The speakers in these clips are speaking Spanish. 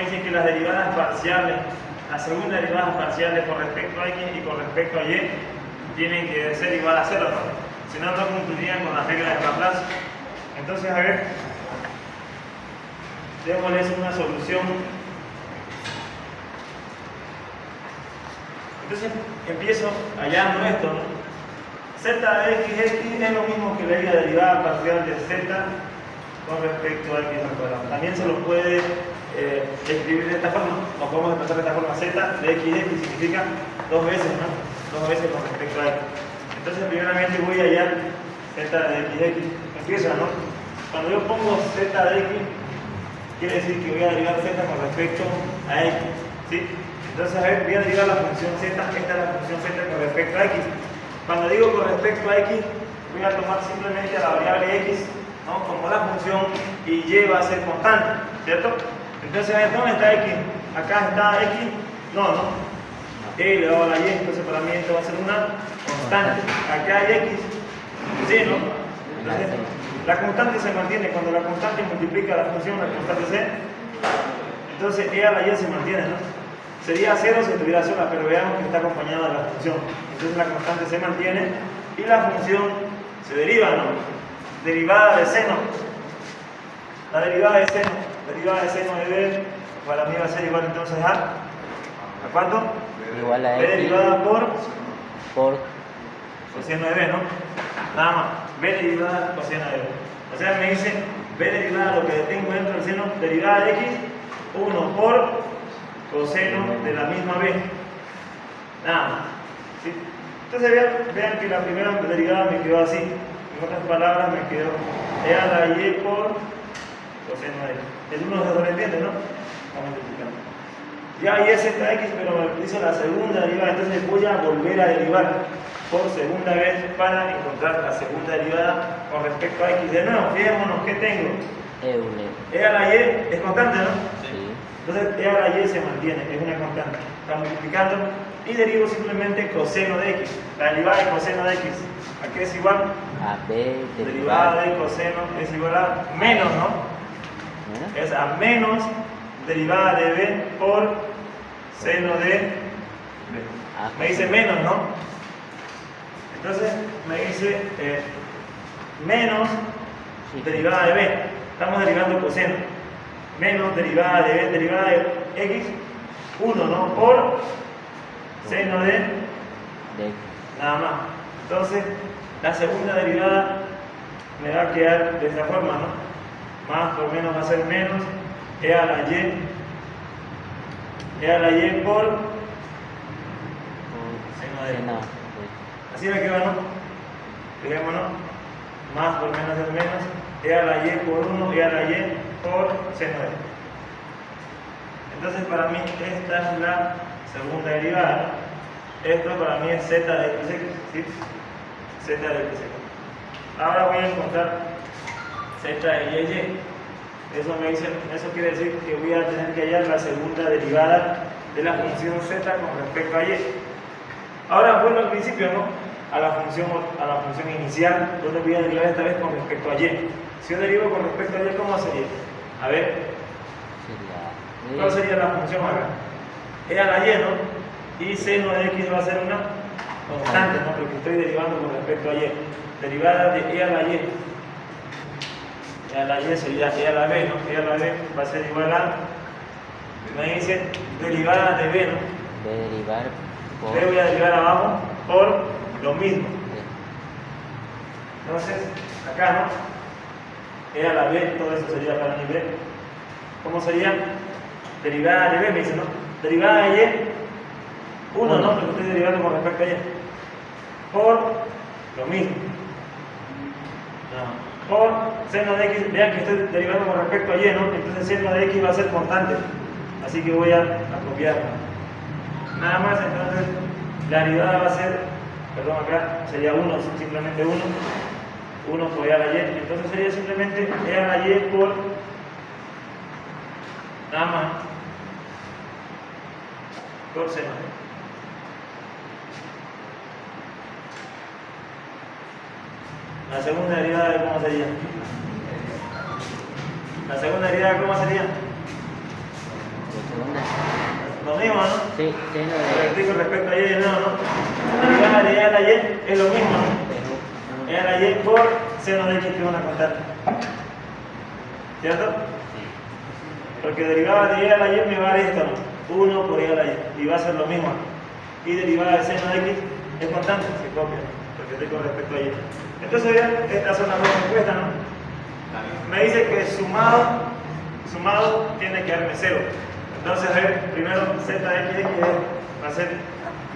dice que las derivadas parciales, las segundas derivadas parciales con respecto a x y con respecto a y, tienen que ser igual a 0, ¿no? Si no, no cumplirían con las reglas de Laplace. Entonces, a ver, démosles una solución. Entonces, empiezo hallando esto, ¿no? Z de x es lo mismo que la derivada parcial de z con respecto a x al cuadrado. También se lo puede escribir de esta forma, o podemos expresar de esta forma: z de x significa dos veces, ¿no? Dos veces con respecto a x. Entonces, primeramente voy a hallar z de x. Empiezo, ¿no? Cuando yo pongo z de x, quiere decir que voy a derivar z con respecto a x, ¿sí? Entonces, a ver, voy a derivar la función z, esta es la función z con respecto a x. Cuando digo con respecto a x, voy a tomar simplemente a la variable x, ¿no? Como la función, y y va a ser constante, ¿cierto? Entonces, a ver, ¿dónde está x? Acá está x, no, elevado a la y, entonces para mí esto va a ser una constante. Acá hay x, sí, ¿no? Entonces, la constante se mantiene. Cuando la constante multiplica la función, la constante c, entonces e a la y se mantiene, ¿no? Sería 0 si estuviera sola, pero veamos que está acompañada de la función. Entonces la constante se mantiene y la función se deriva, ¿no? Derivada de seno. La derivada de seno de b para mí va a ser igual entonces ¿a cuánto? Igual a b derivada por por coseno de b, ¿no? Nada más. B derivada coseno de b. O sea, me dice b derivada, lo que tengo dentro del seno, derivada de x, 1 por coseno de la misma b. Nada más, ¿sí? Entonces vean que la primera derivada me quedó así. En otras palabras, me quedó e a la y por coseno de x. El 1 se sobreentiende, ¿no? Vamos multiplicando. Ya y es zx, pero me hizo la segunda derivada. Entonces voy a volver a derivar por segunda vez para encontrar la segunda derivada con respecto a x. De nuevo, fijémonos que tengo. E a la y es constante, ¿no? Sí. Entonces e a la y se mantiene, es una constante. Está multiplicando y derivo simplemente coseno de x. La derivada de coseno de x, ¿a qué es igual? A b Derivada de coseno es igual a menos, ¿no? Es a menos derivada de b por seno de b. Me dice menos, ¿no? Entonces me dice menos derivada de b. Estamos derivando coseno. Menos derivada de b, derivada de x, 1, ¿no? Por seno de nada más. Entonces, la segunda derivada me va a quedar de esta forma, ¿no? Más por menos va a ser menos e a la y por seno de no. así me queda, ¿no? Fijémonos, más por menos es menos e a la y por 1 e a la y por seno de. Entonces para mí esta es la segunda derivada. Esto para mí es z de x, ¿sí? Z de x. Ahora voy a encontrar z de y. Eso quiere decir que voy a tener que hallar la segunda derivada de la función z con respecto a y. Ahora vuelvo al principio, ¿no? A la función inicial, donde voy a derivar esta vez con respecto a y. Si yo derivo con respecto a y, ¿cómo sería? A ver, ¿cuál sería la función acá? E a la y, ¿no? Y seno de x va a ser una constante, ¿no? Porque estoy derivando con respecto a y. Derivada de e a la y. E a la y sería e a la b, ¿no? E a la b va a ser igual a, me dice, derivada de b, ¿no? De derivar por B voy a derivar abajo por lo mismo. Entonces, acá, ¿no? E a la b, todo eso sería para mi b. ¿Cómo sería? Derivada de b, me dice, ¿no? Derivada de y, 1, ¿no? Porque estoy derivando con respecto a y. Por lo mismo. No. Por seno de x, vean que estoy derivando con respecto a y, ¿no? Entonces seno de x va a ser constante. Así que voy a copiarlo. Nada más, entonces la derivada va a ser, perdón, acá sería 1, simplemente 1. 1 por e a la y. Entonces sería simplemente e a la y por nada más por seno. La segunda derivada, ¿cómo sería? La segunda derivada, ¿cómo sería? Lo mismo, ¿no? Sí, seno Lo de con respecto a y de nuevo, ¿no? Derivada de e a la y es lo mismo, ¿no? E a la y por seno de x que es una constante. ¿Cierto? Porque derivada de e a la y me va a dar esto, ¿no? 1 por e a la y. Y va a ser lo mismo. Y derivada de seno de x es constante, se copia, porque estoy con respecto a y. Entonces, vean, estas son las dos respuestas, ¿no? Me dice que sumado tiene que darme 0. Entonces, a ver, primero z de x va a ser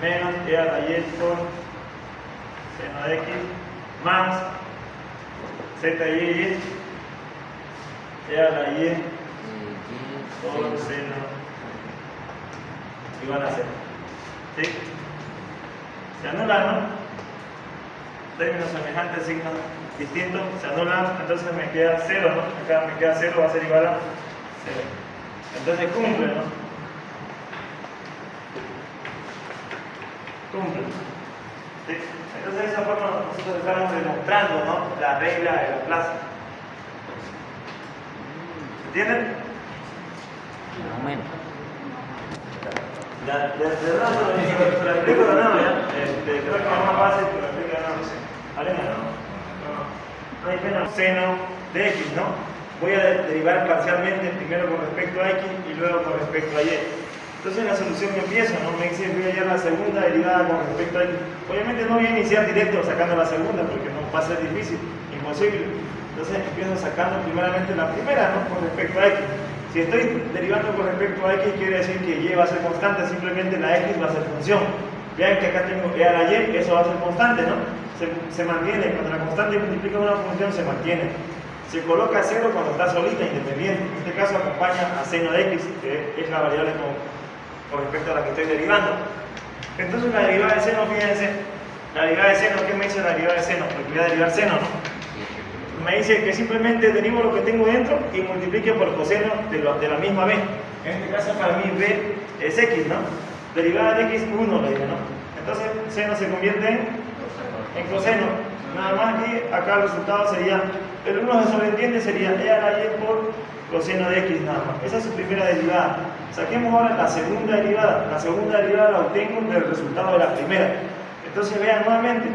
menos e a la y por seno de x más z de y e a la y por seno igual a 0. ¿Sí? Se anulan, ¿no? Términos semejantes, signos distintos, se anulan, entonces me queda 0, ¿no? Acá me queda 0, va a ser igual a 0. Entonces cumple, ¿no? Cumple. ¿Sí? Entonces de esa forma nosotros estamos demostrando, ¿no? La regla de la plaza. ¿Entienden? más o menos. De verdad, se lo explico de nuevo, ¿ya? Creo que es más fácil que lo explique de nuevo. Alena, no hay pena. Seno de x, ¿no? Voy a derivar parcialmente primero con respecto a x y luego con respecto a y. Entonces la solución que empiezo, ¿no? Me dice voy a hallar la segunda derivada con respecto a x. Obviamente no voy a iniciar directo sacando la segunda porque no va a ser difícil, imposible. Entonces empiezo sacando primeramente la primera, ¿no? Con respecto a x. Si estoy derivando con respecto a x, quiere decir que y va a ser constante, simplemente la x va a ser función. Vean que acá tengo e a la y, eso va a ser constante, ¿no? Se mantiene, cuando la constante multiplica una función se mantiene. Se coloca 0 cuando está solita, independiente. En este caso acompaña a seno de x, que es la variable con respecto a la que estoy derivando. Entonces la derivada de seno, fíjense, la derivada de seno, ¿qué me dice la derivada de seno? Porque voy a derivar seno, ¿no? Me dice que simplemente derivo lo que tengo dentro y multiplique por coseno de la misma b. En este caso para mí b es x, ¿no? Derivada de x, 1 le digo, ¿no? Entonces seno se convierte en coseno, nada más, y acá el resultado sería, el 1 se sobreentiende, sería e a la y por coseno de x nada más. Esa es su primera derivada. Saquemos ahora la segunda derivada. La segunda derivada la obtengo del resultado de la primera. Entonces vean nuevamente,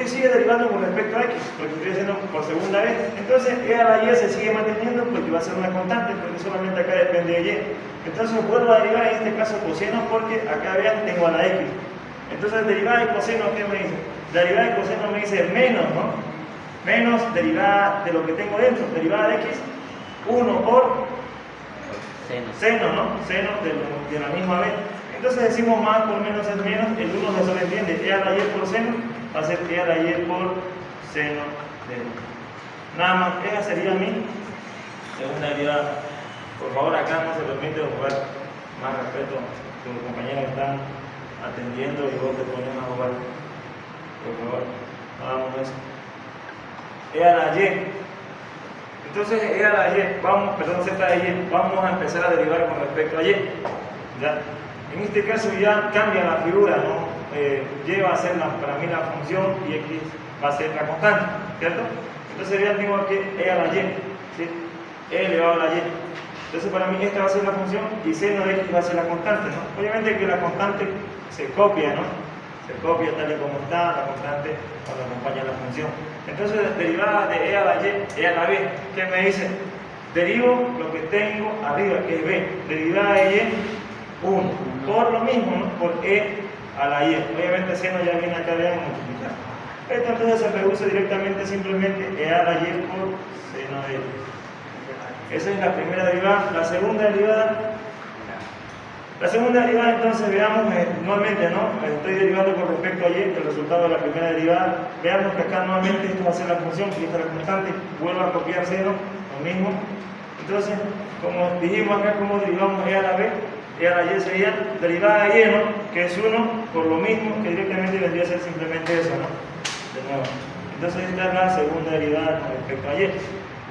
sigue derivando con respecto a x, porque estoy haciendo por segunda vez. Entonces e a la y se sigue manteniendo porque va a ser una constante, porque solamente acá depende de y. Entonces vuelvo a derivar en este caso coseno porque acá vean tengo a la x. Entonces derivada de coseno, ¿qué me dice? La derivada de coseno me dice menos, ¿no? Menos derivada de lo que tengo dentro, derivada de x, 1 por seno, ¿no? Seno de la misma vez. Entonces decimos más por menos es menos, el 1 se sobreentiende, e a la y por seno va a ser e a la y por seno de 1. Nada más, esa sería mi segunda derivada. Por favor, acá no se permite jugar, más respeto a tus compañeros que están atendiendo y vos te pones a jugar. Por favor, no hagamos eso. E a la y. Entonces, e a la y, z de y, vamos a empezar a derivar con respecto a y. ¿Ya? En este caso ya cambia la figura, ¿no? Y va a ser para mí la función y x va a ser la constante, ¿cierto? Entonces ya tengo aquí e a la y, ¿sí? E elevado a la y. Entonces para mí esta va a ser la función y seno de x va a ser la constante, ¿no? Obviamente que la constante se copia, ¿no? Se copia tal y como está la constante cuando acompaña la función. Entonces derivada de e a la y, e a la b, ¿qué me dice? Derivo lo que tengo arriba, que es b. Derivada de y, 1. Por lo mismo, ¿no? Por e a la y. Obviamente seno ya viene acá de multiplicar. Esto entonces se reduce directamente simplemente e a la y por seno de y. Esa es la primera derivada. La segunda derivada entonces veamos nuevamente, ¿no? Estoy derivando con respecto a y, el resultado de la primera derivada. Veamos que acá nuevamente esto va a ser la función y esta es la constante. Vuelvo a copiar seno, lo mismo. Entonces, como dijimos acá, ¿cómo derivamos e a la b? E a la y sería derivada de y, ¿no? Que es 1 por lo mismo, que directamente vendría a ser simplemente eso, ¿no? De nuevo. Entonces esta es la segunda derivada con respecto a y.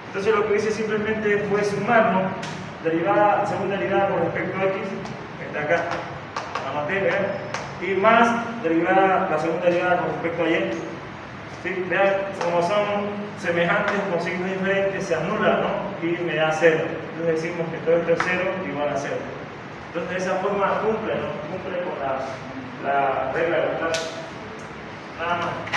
Entonces lo que hice simplemente fue sumar, ¿no? Segunda derivada con respecto a x, que está acá, la anoté, vean, y más la segunda derivada con respecto a y. ¿Sí? Vean, como son semejantes con signos diferentes, se anula, ¿no? Y me da 0. Entonces decimos que todo esto es 0 igual a 0. Entonces de esa forma cumple, ¿no? Cumple con la regla de los casos. Nada más.